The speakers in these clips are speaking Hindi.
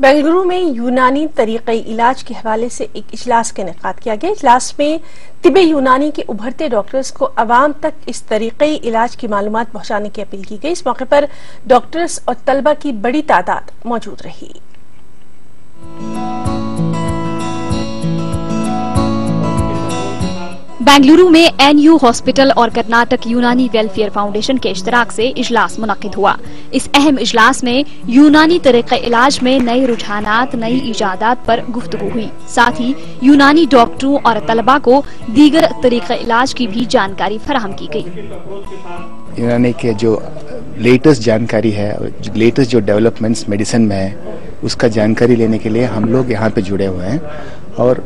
बेंगलुरु में यूनानी तरीक़े इलाज के हवाले से एक इजलास का इनेकाद किया गया। इजलास में तिब्बे यूनानी के उभरते डॉक्टर्स को अवाम तक इस तरीक़े इलाज की मालूमात पहुंचाने की अपील की गई। इस मौके पर डॉक्टर्स और तलबा की बड़ी तादाद मौजूद रही। बेंगलुरु में NU हॉस्पिटल और कर्नाटक यूनानी वेलफेयर फाउंडेशन के इश्तराक से इजलास मुनक्किद हुआ। इस अहम इजलास में यूनानी तरीक़े इलाज में नए रुझानात, नई इजादात पर गुफ्तगू हुई। साथ ही यूनानी डॉक्टरों और तलबा को दीगर तरीक़े इलाज की भी जानकारी फराहम की गई। यूनानी के जो लेटेस्ट जानकारी है, लेटेस्ट जो डेवलपमेंट्स मेडिसिन में है, उसका जानकारी लेने के लिए हम लोग यहाँ पे जुड़े हुए हैं। और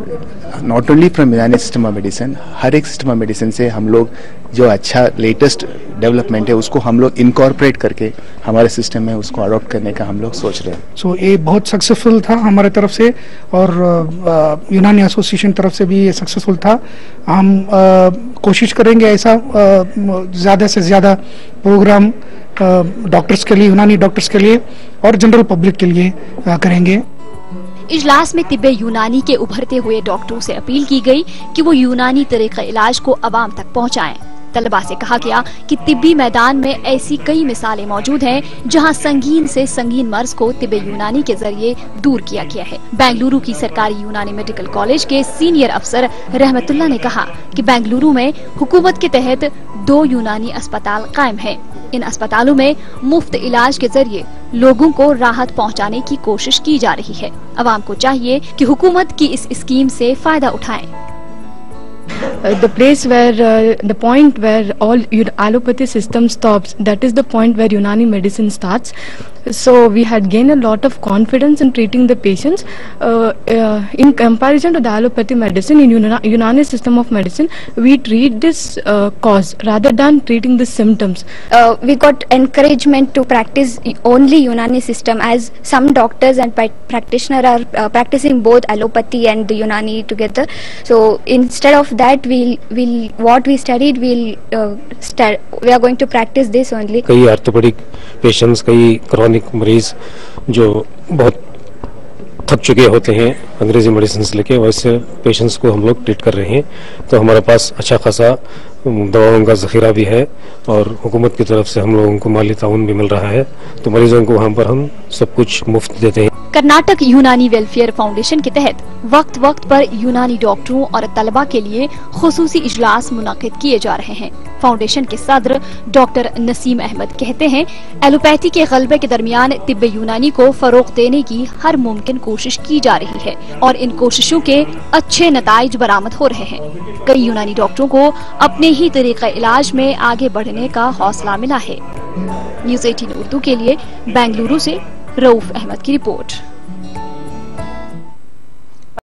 नॉट ओनली फ्रॉम यूनानी सिस्टम ऑफ मेडिसिन, हर एक सिस्टम ऑफ मेडिसिन से हम लोग जो अच्छा लेटेस्ट डेवलपमेंट है उसको हम लोग इनकॉर्पोरेट करके हमारे सिस्टम में उसको अडॉप्ट करने का हम लोग सोच रहे हैं। सो ये बहुत सक्सेसफुल था हमारे तरफ से और यूनानी एसोसिएशन तरफ से भी ये सक्सेसफुल था। हम कोशिश करेंगे ऐसा ज़्यादा से ज़्यादा प्रोग्राम डॉक्टर्स के लिए, यूनानी डॉक्टर्स के लिए और जनरल पब्लिक के लिए करेंगे। इजलास में तिब्बे यूनानी के उभरते हुए डॉक्टरों से अपील की गई कि वो यूनानी तरीक़े इलाज को अवाम तक पहुंचाएं। तलबा से कहा गया कि तिब्बी मैदान में ऐसी कई मिसालें मौजूद हैं जहां संगीन से संगीन मर्ज को तिब्बे यूनानी के जरिए दूर किया गया है। बेंगलुरु की सरकारी यूनानी मेडिकल कॉलेज के सीनियर अफसर रहमतुल्लाह ने कहा कि बेंगलुरु में हुकूमत के तहत 2 यूनानी अस्पताल कायम हैं। इन अस्पतालों में मुफ्त इलाज के जरिए लोगों को राहत पहुंचाने की कोशिश की जा रही है। अवाम को चाहिए कि हुकूमत की इस स्कीम से फायदा उठाएं। The place where the point where all allopathy system stops, that is the point where Unani medicine starts. So we had gained a lot of confidence in treating the patients in comparison to the allopathy medicine. In Unani system of medicine, we treat this cause rather than treating the symptoms. We got encouragement to practice only Unani system, as some doctors and practitioners are practicing both allopathy and the Unani together. So instead of that, what we studied, we are going to practice this only. कई आर्थोपेडिक पेशेंट्स, कई क्रॉनिक मरीज जो बहुत थक चुके होते हैं अंग्रेजी मेडिसिन लेके, वैसे पेशेंट्स को हम लोग ट्रीट कर रहे हैं। तो हमारे पास अच्छा खासा दवाओं का जखीरा भी है और हुकूमत की तरफ से हम लोगों को माली ताउन भी मिल रहा है। तो मरीजों को वहाँ पर हम सब कुछ मुफ्त देते हैं। कर्नाटक यूनानी वेलफेयर फाउंडेशन के तहत वक्त वक्त पर यूनानी डॉक्टरों और तलबा के लिए खुसूसी इजलास मुनाकिद किए जा रहे हैं। फाउंडेशन के सदर डॉक्टर नसीम अहमद कहते हैं, एलोपैथी के गलबे के दरमियान तिब्बे यूनानी को फरोग देने की हर मुमकिन कोशिश की जा रही है और इन कोशिशों के अच्छे नताइज बरामद हो रहे हैं। कई यूनानी डॉक्टरों को अपने ही तरीक़े इलाज में आगे बढ़ने का हौसला मिला है। न्यूज़ 18 उर्दू के लिए बेंगलुरु से रऊफ अहमद की रिपोर्ट।